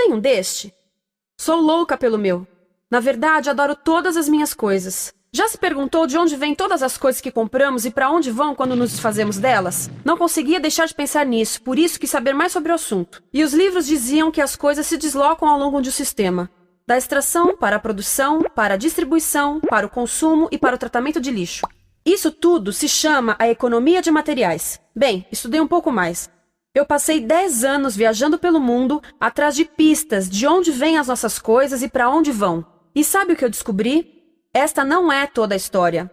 tem um deste? Sou louca pelo meu. Na verdade, adoro todas as minhas coisas. Já se perguntou de onde vêm todas as coisas que compramos e para onde vão quando nos desfazemos delas? Não conseguia deixar de pensar nisso, por isso quis saber mais sobre o assunto. E os livros diziam que as coisas se deslocam ao longo de um sistema. Da extração, para a produção, para a distribuição, para o consumo e para o tratamento de lixo. Isso tudo se chama a economia de materiais. Bem, estudei um pouco mais. Eu passei 10 anos viajando pelo mundo atrás de pistas de onde vêm as nossas coisas e para onde vão. E sabe o que eu descobri? Esta não é toda a história.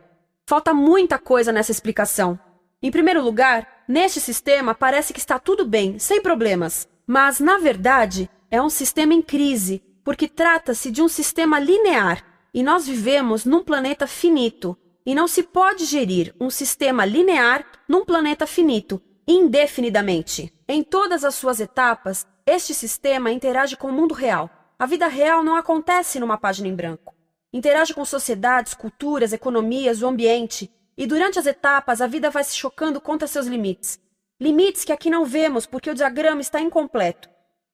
Falta muita coisa nessa explicação. Em primeiro lugar, neste sistema parece que está tudo bem, sem problemas. Mas, na verdade, é um sistema em crise, porque trata-se de um sistema linear, e nós vivemos num planeta finito, e não se pode gerir um sistema linear num planeta finito, indefinidamente. Em todas as suas etapas, este sistema interage com o mundo real. A vida real não acontece numa página em branco. Interage com sociedades, culturas, economias, o ambiente, e durante as etapas a vida vai se chocando contra seus limites. Limites que aqui não vemos porque o diagrama está incompleto.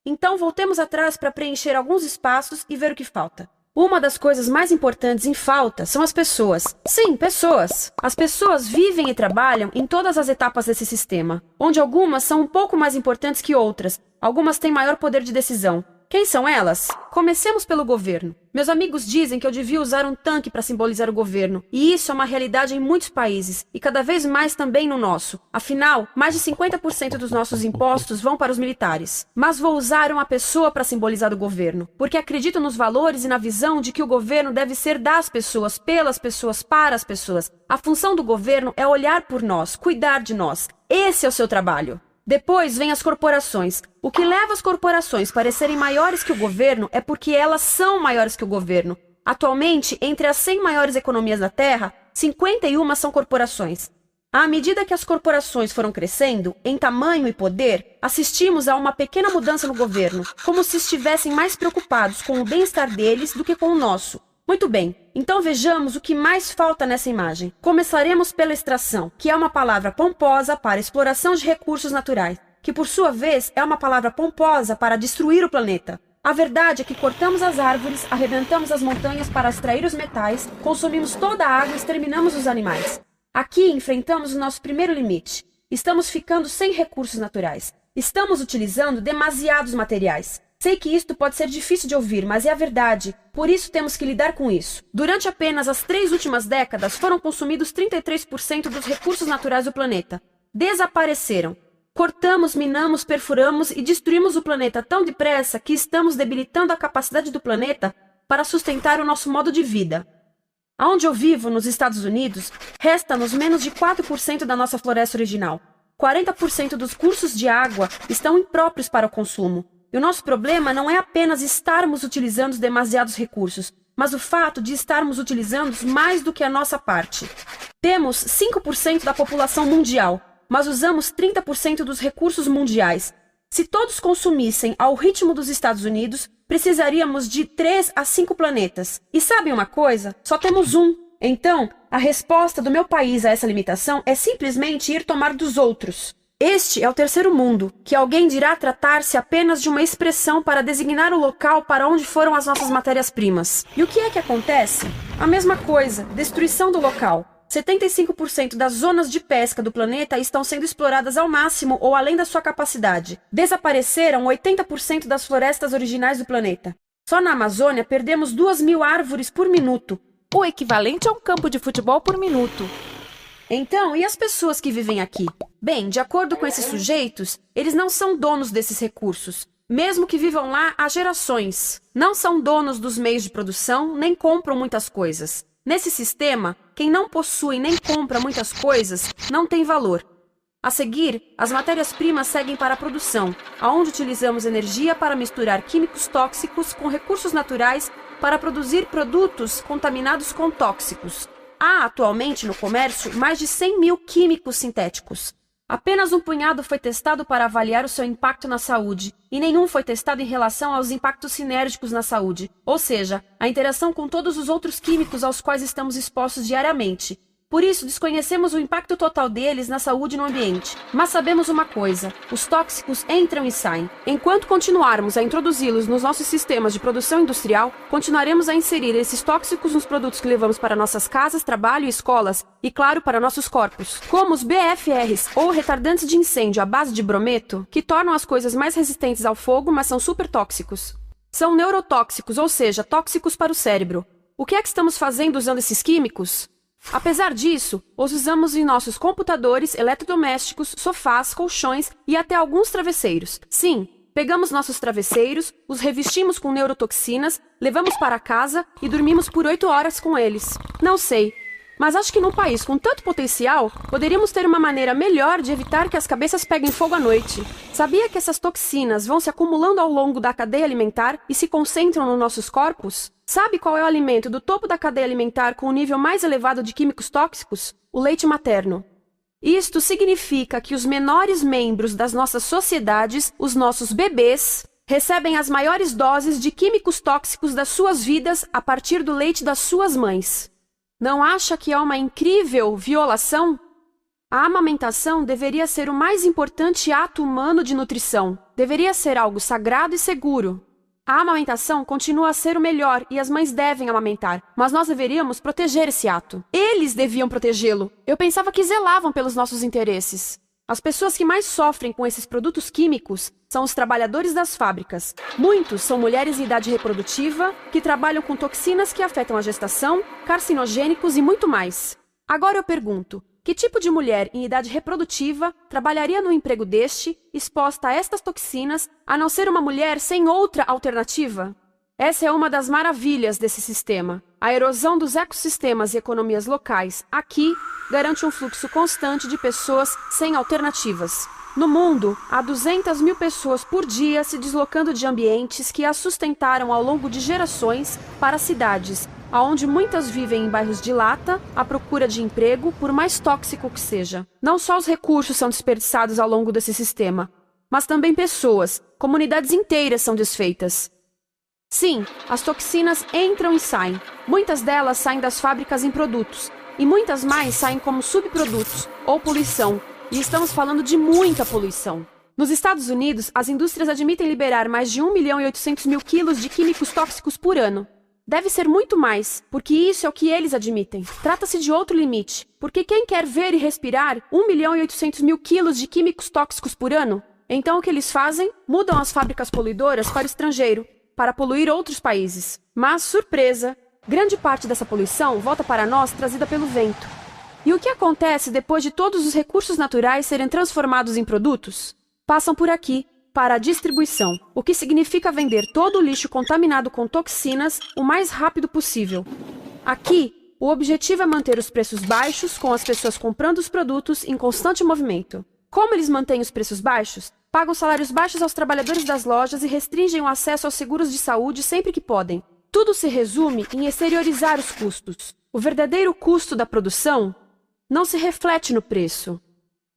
Então voltemos atrás para preencher alguns espaços e ver o que falta. Uma das coisas mais importantes em falta são as pessoas. Sim, pessoas. As pessoas vivem e trabalham em todas as etapas desse sistema, onde algumas são um pouco mais importantes que outras, algumas têm maior poder de decisão. Quem são elas? Comecemos pelo governo. Meus amigos dizem que eu devia usar um tanque para simbolizar o governo, e isso é uma realidade em muitos países, e cada vez mais também no nosso. Afinal, mais de 50% dos nossos impostos vão para os militares. Mas vou usar uma pessoa para simbolizar o governo, porque acredito nos valores e na visão de que o governo deve ser das pessoas, pelas pessoas, para as pessoas. A função do governo é olhar por nós, cuidar de nós. Esse é o seu trabalho. Depois vem as corporações. O que leva as corporações a parecerem maiores que o governo é porque elas são maiores que o governo. Atualmente, entre as 100 maiores economias da Terra, 51 são corporações. À medida que as corporações foram crescendo, em tamanho e poder, assistimos a uma pequena mudança no governo, como se estivessem mais preocupados com o bem-estar deles do que com o nosso. Muito bem, então vejamos o que mais falta nessa imagem. Começaremos pela extração, que é uma palavra pomposa para exploração de recursos naturais, que por sua vez é uma palavra pomposa para destruir o planeta. A verdade é que cortamos as árvores, arrebentamos as montanhas para extrair os metais, consumimos toda a água e exterminamos os animais. Aqui enfrentamos o nosso primeiro limite. Estamos ficando sem recursos naturais. Estamos utilizando demasiados materiais. Sei que isto pode ser difícil de ouvir, mas é a verdade. Por isso temos que lidar com isso. Durante apenas as 3 últimas décadas, foram consumidos 33% dos recursos naturais do planeta. Desapareceram. Cortamos, minamos, perfuramos e destruímos o planeta tão depressa que estamos debilitando a capacidade do planeta para sustentar o nosso modo de vida. Onde eu vivo, nos Estados Unidos, resta-nos menos de 4% da nossa floresta original. 40% dos cursos de água estão impróprios para o consumo. E o nosso problema não é apenas estarmos utilizando demasiados recursos, mas o fato de estarmos utilizando mais do que a nossa parte. Temos 5% da população mundial, mas usamos 30% dos recursos mundiais. Se todos consumissem ao ritmo dos Estados Unidos, precisaríamos de 3 a 5 planetas. E sabem uma coisa? Só temos um. Então, a resposta do meu país a essa limitação é simplesmente ir tomar dos outros. Este é o terceiro mundo, que alguém dirá tratar-se apenas de uma expressão para designar o local para onde foram as nossas matérias-primas. E o que é que acontece? A mesma coisa, destruição do local. 75% das zonas de pesca do planeta estão sendo exploradas ao máximo ou além da sua capacidade. Desapareceram 80% das florestas originais do planeta. Só na Amazônia perdemos 2.000 árvores por minuto, o equivalente a um campo de futebol por minuto. Então, e as pessoas que vivem aqui? Bem, de acordo com esses sujeitos, eles não são donos desses recursos, mesmo que vivam lá há gerações. Não são donos dos meios de produção, nem compram muitas coisas. Nesse sistema, quem não possui nem compra muitas coisas não tem valor. A seguir, as matérias-primas seguem para a produção, onde utilizamos energia para misturar químicos tóxicos com recursos naturais para produzir produtos contaminados com tóxicos. Há atualmente no comércio mais de 100.000 químicos sintéticos. Apenas um punhado foi testado para avaliar o seu impacto na saúde, e nenhum foi testado em relação aos impactos sinérgicos na saúde, ou seja, a interação com todos os outros químicos aos quais estamos expostos diariamente. Por isso, desconhecemos o impacto total deles na saúde e no ambiente. Mas sabemos uma coisa: os tóxicos entram e saem. Enquanto continuarmos a introduzi-los nos nossos sistemas de produção industrial, continuaremos a inserir esses tóxicos nos produtos que levamos para nossas casas, trabalho e escolas, e claro, para nossos corpos. Como os BFRs, ou retardantes de incêndio à base de brometo, que tornam as coisas mais resistentes ao fogo, mas são super tóxicos. São neurotóxicos, ou seja, tóxicos para o cérebro. O que é que estamos fazendo usando esses químicos? Apesar disso, os usamos em nossos computadores, eletrodomésticos, sofás, colchões e até alguns travesseiros. Sim, pegamos nossos travesseiros, os revestimos com neurotoxinas, levamos para casa e dormimos por 8 horas com eles. Não sei, mas acho que num país com tanto potencial, poderíamos ter uma maneira melhor de evitar que as cabeças peguem fogo à noite. Sabia que essas toxinas vão se acumulando ao longo da cadeia alimentar e se concentram nos nossos corpos? Sabe qual é o alimento do topo da cadeia alimentar com o nível mais elevado de químicos tóxicos? O leite materno. Isto significa que os menores membros das nossas sociedades, os nossos bebês, recebem as maiores doses de químicos tóxicos das suas vidas a partir do leite das suas mães. Não acha que é uma incrível violação? A amamentação deveria ser o mais importante ato humano de nutrição. Deveria ser algo sagrado e seguro. A amamentação continua a ser o melhor e as mães devem amamentar, mas nós deveríamos proteger esse ato. Eles deviam protegê-lo. Eu pensava que zelavam pelos nossos interesses. As pessoas que mais sofrem com esses produtos químicos são os trabalhadores das fábricas. Muitos são mulheres em idade reprodutiva que trabalham com toxinas que afetam a gestação, carcinogênicos e muito mais. Agora eu pergunto: que tipo de mulher em idade reprodutiva trabalharia no emprego deste, exposta a estas toxinas, a não ser uma mulher sem outra alternativa? Essa é uma das maravilhas desse sistema. A erosão dos ecossistemas e economias locais aqui garante um fluxo constante de pessoas sem alternativas. No mundo, há 200 mil pessoas por dia se deslocando de ambientes que as sustentaram ao longo de gerações para cidades, onde muitas vivem em bairros de lata, à procura de emprego, por mais tóxico que seja. Não só os recursos são desperdiçados ao longo desse sistema, mas também pessoas, comunidades inteiras são desfeitas. Sim, as toxinas entram e saem. Muitas delas saem das fábricas em produtos, e muitas mais saem como subprodutos, ou poluição, e estamos falando de muita poluição. Nos Estados Unidos, as indústrias admitem liberar mais de 1.800.000 quilos de químicos tóxicos por ano. Deve ser muito mais, porque isso é o que eles admitem. Trata-se de outro limite, porque quem quer ver e respirar 1.800.000 quilos de químicos tóxicos por ano? Então o que eles fazem? Mudam as fábricas poluidoras para o estrangeiro, para poluir outros países. Mas, surpresa, grande parte dessa poluição volta para nós trazida pelo vento. E o que acontece depois de todos os recursos naturais serem transformados em produtos? Passam por aqui, para a distribuição, o que significa vender todo o lixo contaminado com toxinas o mais rápido possível. Aqui, o objetivo é manter os preços baixos, com as pessoas comprando os produtos em constante movimento. Como eles mantêm os preços baixos? Pagam salários baixos aos trabalhadores das lojas e restringem o acesso aos seguros de saúde sempre que podem. Tudo se resume em exteriorizar os custos. O verdadeiro custo da produção não se reflete no preço.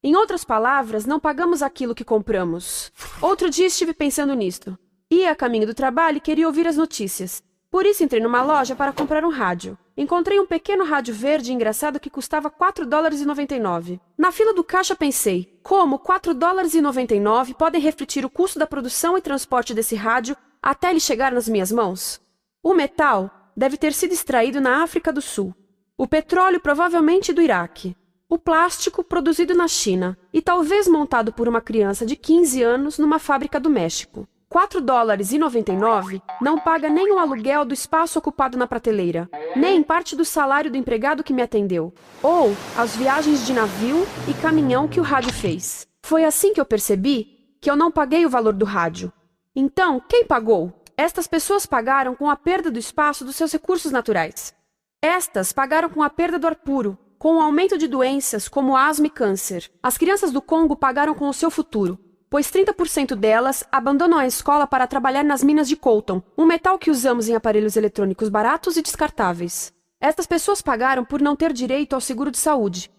Em outras palavras, não pagamos aquilo que compramos. Outro dia estive pensando nisto. Ia a caminho do trabalho e queria ouvir as notícias. Por isso entrei numa loja para comprar um rádio. Encontrei um pequeno rádio verde engraçado que custava $4,99. Na fila do caixa pensei, como $4,99 podem refletir o custo da produção e transporte desse rádio até ele chegar nas minhas mãos? O metal deve ter sido extraído na África do Sul. O petróleo provavelmente do Iraque. O plástico produzido na China e talvez montado por uma criança de 15 anos numa fábrica do México. $4,99 não paga nem o aluguel do espaço ocupado na prateleira, nem parte do salário do empregado que me atendeu, ou as viagens de navio e caminhão que o rádio fez. Foi assim que eu percebi que eu não paguei o valor do rádio. Então, quem pagou? Estas pessoas pagaram com a perda do espaço dos seus recursos naturais. Estas pagaram com a perda do ar puro, com o aumento de doenças como asma e câncer. As crianças do Congo pagaram com o seu futuro, pois 30% delas abandonam a escola para trabalhar nas minas de coltan, um metal que usamos em aparelhos eletrônicos baratos e descartáveis. Estas pessoas pagaram por não ter direito ao seguro de saúde.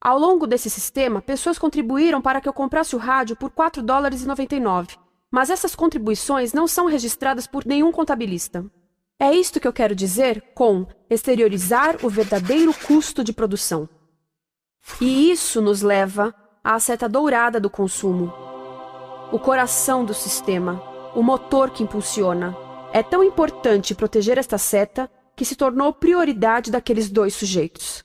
Ao longo desse sistema, pessoas contribuíram para que eu comprasse o rádio por $4,99, mas essas contribuições não são registradas por nenhum contabilista. É isto que eu quero dizer com exteriorizar o verdadeiro custo de produção. E isso nos leva à seta dourada do consumo. O coração do sistema, o motor que impulsiona. É tão importante proteger esta seta que se tornou prioridade daqueles dois sujeitos.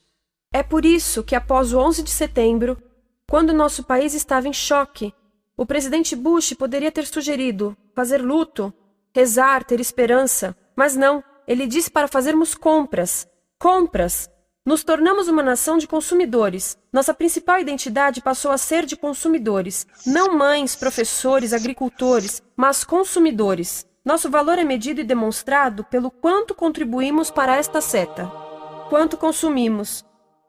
É por isso que após o 11 de setembro, quando nosso país estava em choque, o presidente Bush poderia ter sugerido fazer luto, rezar, ter esperança, mas não, ele disse para fazermos compras. Compras! Nos tornamos uma nação de consumidores. Nossa principal identidade passou a ser de consumidores. Não mães, professores, agricultores, mas consumidores. Nosso valor é medido e demonstrado pelo quanto contribuímos para esta seta. Quanto consumimos.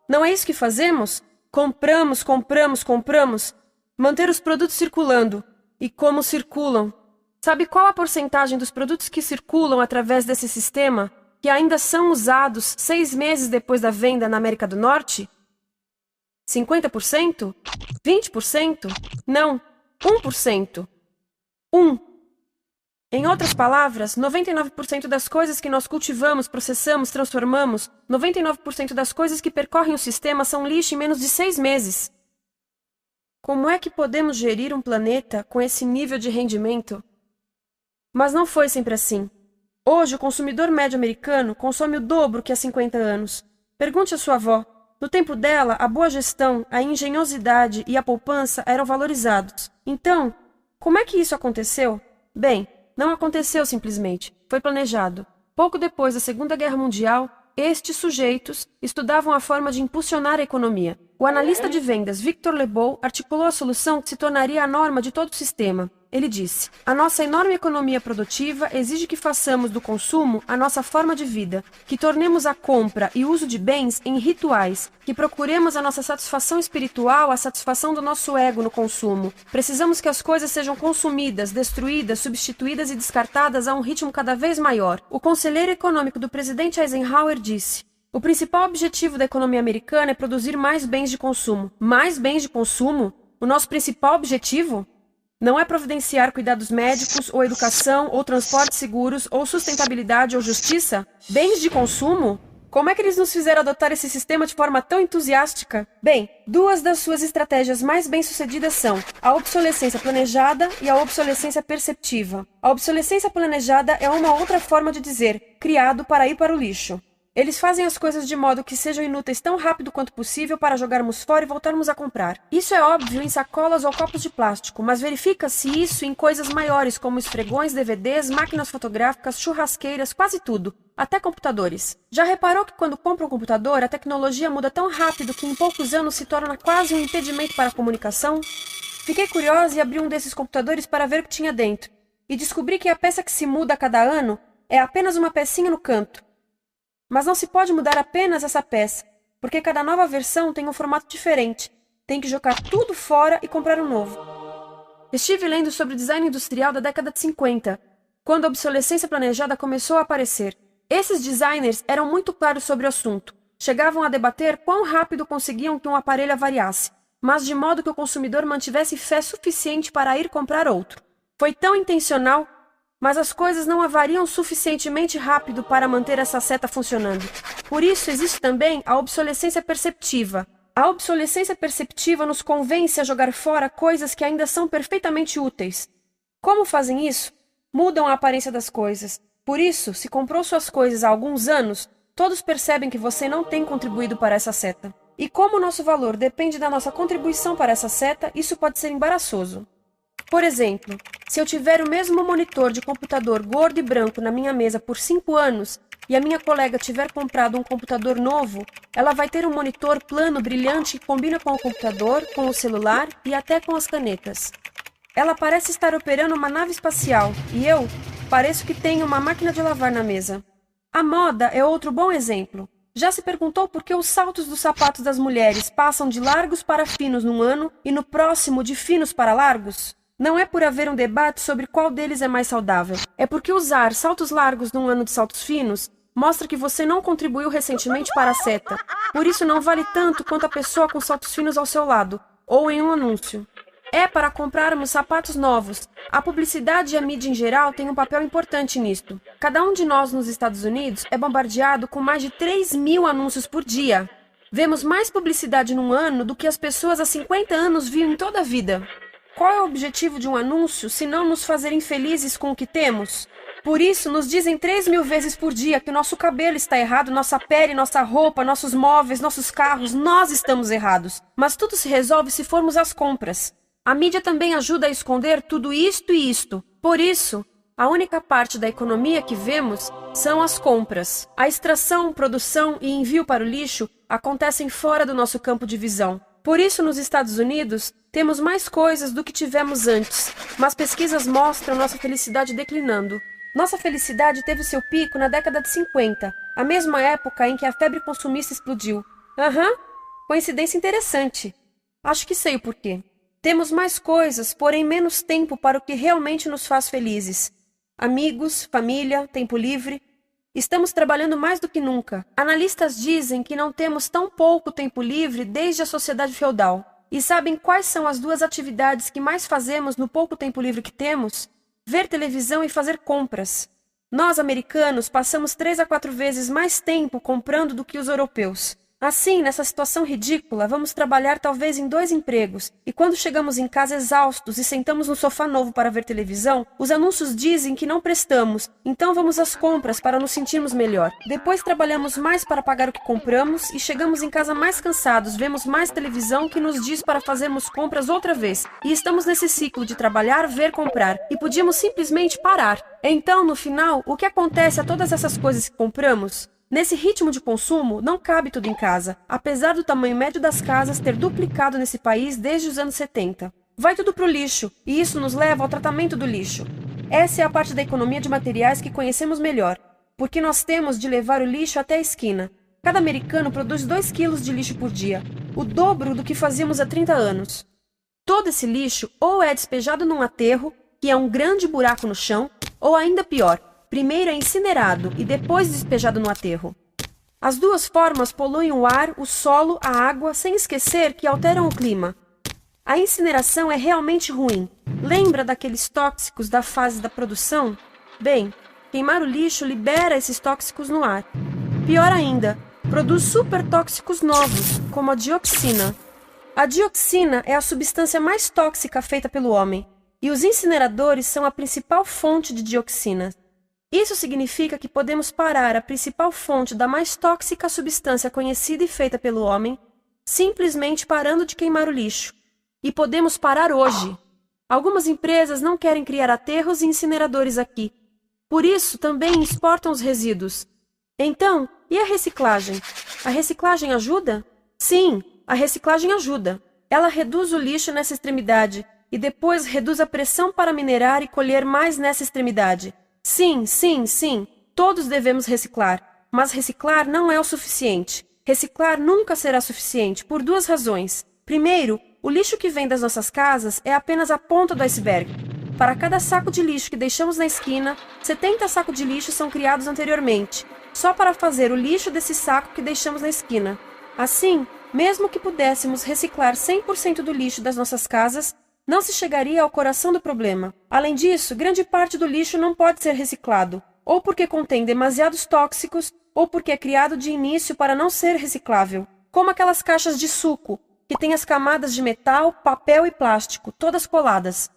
Não é isso que fazemos? Compramos, compramos, compramos. Manter os produtos circulando. E como circulam? Sabe qual a porcentagem dos produtos que circulam através desse sistema que ainda são usados 6 meses depois da venda na América do Norte? 50%? 20%? Não, 1%. 1. Em outras palavras, 99% das coisas que nós cultivamos, processamos, transformamos, 99% das coisas que percorrem o sistema são lixo em menos de 6 meses. Como é que podemos gerir um planeta com esse nível de rendimento? Mas não foi sempre assim. Hoje, o consumidor médio americano consome o dobro que há 50 anos. Pergunte à sua avó. No tempo dela, a boa gestão, a engenhosidade e a poupança eram valorizados. Então, como é que isso aconteceu? Bem, não aconteceu simplesmente. Foi planejado. Pouco depois da Segunda Guerra Mundial, estes sujeitos estudavam a forma de impulsionar a economia. O analista de vendas Victor Lebow articulou a solução que se tornaria a norma de todo o sistema. Ele disse: a nossa enorme economia produtiva exige que façamos do consumo a nossa forma de vida, que tornemos a compra e uso de bens em rituais, que procuremos a nossa satisfação espiritual, a satisfação do nosso ego no consumo. Precisamos que as coisas sejam consumidas, destruídas, substituídas e descartadas a um ritmo cada vez maior. O conselheiro econômico do presidente Eisenhower disse: o principal objetivo da economia americana é produzir mais bens de consumo. Mais bens de consumo? O nosso principal objetivo? Não é providenciar cuidados médicos, ou educação, ou transportes seguros, ou sustentabilidade, ou justiça? Bens de consumo? Como é que eles nos fizeram adotar esse sistema de forma tão entusiástica? Bem, 2 das suas estratégias mais bem-sucedidas são a obsolescência planejada e a obsolescência perceptiva. A obsolescência planejada é uma outra forma de dizer criado para ir para o lixo. Eles fazem as coisas de modo que sejam inúteis tão rápido quanto possível para jogarmos fora e voltarmos a comprar. Isso é óbvio em sacolas ou copos de plástico, mas verifica-se isso em coisas maiores como esfregões, DVDs, máquinas fotográficas, churrasqueiras, quase tudo, até computadores. Já reparou que quando compra um computador, a tecnologia muda tão rápido que em poucos anos se torna quase um impedimento para a comunicação? Fiquei curiosa e abri um desses computadores para ver o que tinha dentro, e descobri que a peça que se muda a cada ano é apenas uma pecinha no canto. Mas não se pode mudar apenas essa peça, porque cada nova versão tem um formato diferente. Tem que jogar tudo fora e comprar um novo. Estive lendo sobre o design industrial da década de 50, quando a obsolescência planejada começou a aparecer. Esses designers eram muito claros sobre o assunto. Chegavam a debater quão rápido conseguiam que um aparelho avariasse, mas de modo que o consumidor mantivesse fé suficiente para ir comprar outro. Foi tão intencional, mas as coisas não avariam suficientemente rápido para manter essa seta funcionando. Por isso existe também a obsolescência perceptiva. A obsolescência perceptiva nos convence a jogar fora coisas que ainda são perfeitamente úteis. Como fazem isso? Mudam a aparência das coisas. Por isso, se comprou suas coisas há alguns anos, todos percebem que você não tem contribuído para essa seta. E como o nosso valor depende da nossa contribuição para essa seta, isso pode ser embaraçoso. Por exemplo, se eu tiver o mesmo monitor de computador gordo e branco na minha mesa por 5 anos e a minha colega tiver comprado um computador novo, ela vai ter um monitor plano brilhante que combina com o computador, com o celular e até com as canetas. Ela parece estar operando uma nave espacial e eu pareço que tenho uma máquina de lavar na mesa. A moda é outro bom exemplo. Já se perguntou por que os saltos dos sapatos das mulheres passam de largos para finos num ano e no próximo de finos para largos? Não é por haver um debate sobre qual deles é mais saudável. É porque usar saltos largos num ano de saltos finos mostra que você não contribuiu recentemente para a seta. Por isso não vale tanto quanto a pessoa com saltos finos ao seu lado, ou em um anúncio. É para comprarmos sapatos novos. A publicidade e a mídia em geral têm um papel importante nisto. Cada um de nós nos Estados Unidos é bombardeado com mais de 3.000 anúncios por dia. Vemos mais publicidade num ano do que as pessoas há 50 anos viam em toda a vida. Qual é o objetivo de um anúncio se não nos fazer infelizes com o que temos? Por isso, nos dizem 3.000 vezes por dia que nosso cabelo está errado, nossa pele, nossa roupa, nossos móveis, nossos carros, nós estamos errados. Mas tudo se resolve se formos às compras. A mídia também ajuda a esconder tudo isto e isto. Por isso, a única parte da economia que vemos são as compras. A extração, produção e envio para o lixo acontecem fora do nosso campo de visão. Por isso, nos Estados Unidos, temos mais coisas do que tivemos antes, mas pesquisas mostram nossa felicidade declinando. Nossa felicidade teve seu pico na década de 50, a mesma época em que a febre consumista explodiu. Coincidência interessante. Acho que sei o porquê. Temos mais coisas, porém menos tempo para o que realmente nos faz felizes. Amigos, família, tempo livre. Estamos trabalhando mais do que nunca. Analistas dizem que não temos tão pouco tempo livre desde a sociedade feudal. E sabem quais são as duas atividades que mais fazemos no pouco tempo livre que temos? Ver televisão e fazer compras. Nós, americanos, passamos 3 a 4 vezes mais tempo comprando do que os europeus. Assim, nessa situação ridícula, vamos trabalhar talvez em 2 empregos, e quando chegamos em casa exaustos e sentamos no sofá novo para ver televisão, os anúncios dizem que não prestamos, então vamos às compras para nos sentirmos melhor. Depois trabalhamos mais para pagar o que compramos e chegamos em casa mais cansados, vemos mais televisão que nos diz para fazermos compras outra vez. E estamos nesse ciclo de trabalhar, ver, comprar, e podíamos simplesmente parar. Então, no final, o que acontece a todas essas coisas que compramos? Nesse ritmo de consumo, não cabe tudo em casa, apesar do tamanho médio das casas ter duplicado nesse país desde os anos 70. Vai tudo para o lixo, e isso nos leva ao tratamento do lixo. Essa é a parte da economia de materiais que conhecemos melhor, porque nós temos de levar o lixo até a esquina. Cada americano produz 2 quilos de lixo por dia, o dobro do que fazíamos há 30 anos. Todo esse lixo ou é despejado num aterro, que é um grande buraco no chão, ou ainda pior, primeiro é incinerado e depois despejado no aterro. As duas formas poluem o ar, o solo, a água, sem esquecer que alteram o clima. A incineração é realmente ruim. Lembra daqueles tóxicos da fase da produção? Bem, queimar o lixo libera esses tóxicos no ar. Pior ainda, produz supertóxicos novos, como a dioxina. A dioxina é a substância mais tóxica feita pelo homem, e os incineradores são a principal fonte de dioxina. Isso significa que podemos parar a principal fonte da mais tóxica substância conhecida e feita pelo homem, simplesmente parando de queimar o lixo. E podemos parar hoje. Algumas empresas não querem criar aterros e incineradores aqui. Por isso, também exportam os resíduos. Então, e a reciclagem? A reciclagem ajuda? Sim, a reciclagem ajuda. Ela reduz o lixo nessa extremidade e depois reduz a pressão para minerar e colher mais nessa extremidade. Sim, todos devemos reciclar, mas reciclar não é o suficiente. Reciclar nunca será suficiente, por 2 razões. Primeiro, o lixo que vem das nossas casas é apenas a ponta do iceberg. Para cada saco de lixo que deixamos na esquina, 70 sacos de lixo são criados anteriormente, só para fazer o lixo desse saco que deixamos na esquina. Assim, mesmo que pudéssemos reciclar 100% do lixo das nossas casas, não se chegaria ao coração do problema. Além disso, grande parte do lixo não pode ser reciclado, ou porque contém demasiados tóxicos, ou porque é criado de início para não ser reciclável, como aquelas caixas de suco, que têm as camadas de metal, papel e plástico, todas coladas.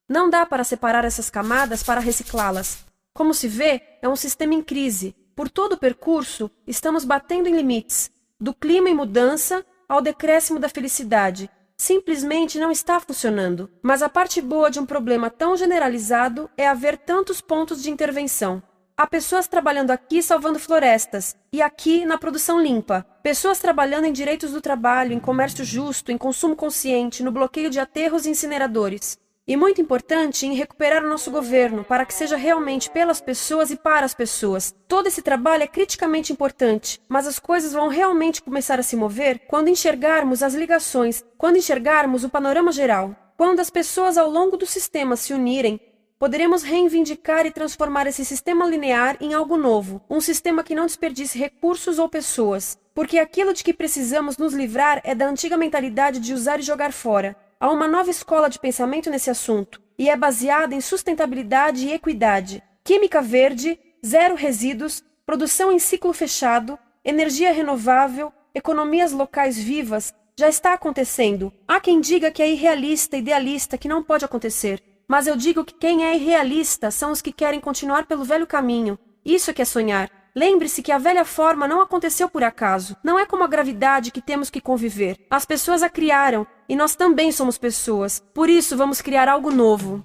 Não dá para separar essas camadas para reciclá-las. Como se vê, é um sistema em crise. Por todo o percurso, estamos batendo em limites, do clima em mudança ao decréscimo da felicidade. Simplesmente não está funcionando. Mas a parte boa de um problema tão generalizado é haver tantos pontos de intervenção. Há pessoas trabalhando aqui salvando florestas, e aqui na produção limpa. Pessoas trabalhando em direitos do trabalho, em comércio justo, em consumo consciente, no bloqueio de aterros e incineradores. E muito importante, em recuperar o nosso governo, para que seja realmente pelas pessoas e para as pessoas. Todo esse trabalho é criticamente importante, mas as coisas vão realmente começar a se mover quando enxergarmos as ligações, quando enxergarmos o panorama geral. Quando as pessoas ao longo do sistema se unirem, poderemos reivindicar e transformar esse sistema linear em algo novo, um sistema que não desperdice recursos ou pessoas, porque aquilo de que precisamos nos livrar é da antiga mentalidade de usar e jogar fora. Há uma nova escola de pensamento nesse assunto, e é baseada em sustentabilidade e equidade, química verde, zero resíduos, produção em ciclo fechado, energia renovável, economias locais vivas, já está acontecendo. Há quem diga que é irrealista, idealista, que não pode acontecer. Mas eu digo que quem é irrealista são os que querem continuar pelo velho caminho. Isso é que é sonhar. Lembre-se que a velha forma não aconteceu por acaso. Não é como a gravidade que temos que conviver. As pessoas a criaram, e nós também somos pessoas. Por isso, vamos criar algo novo.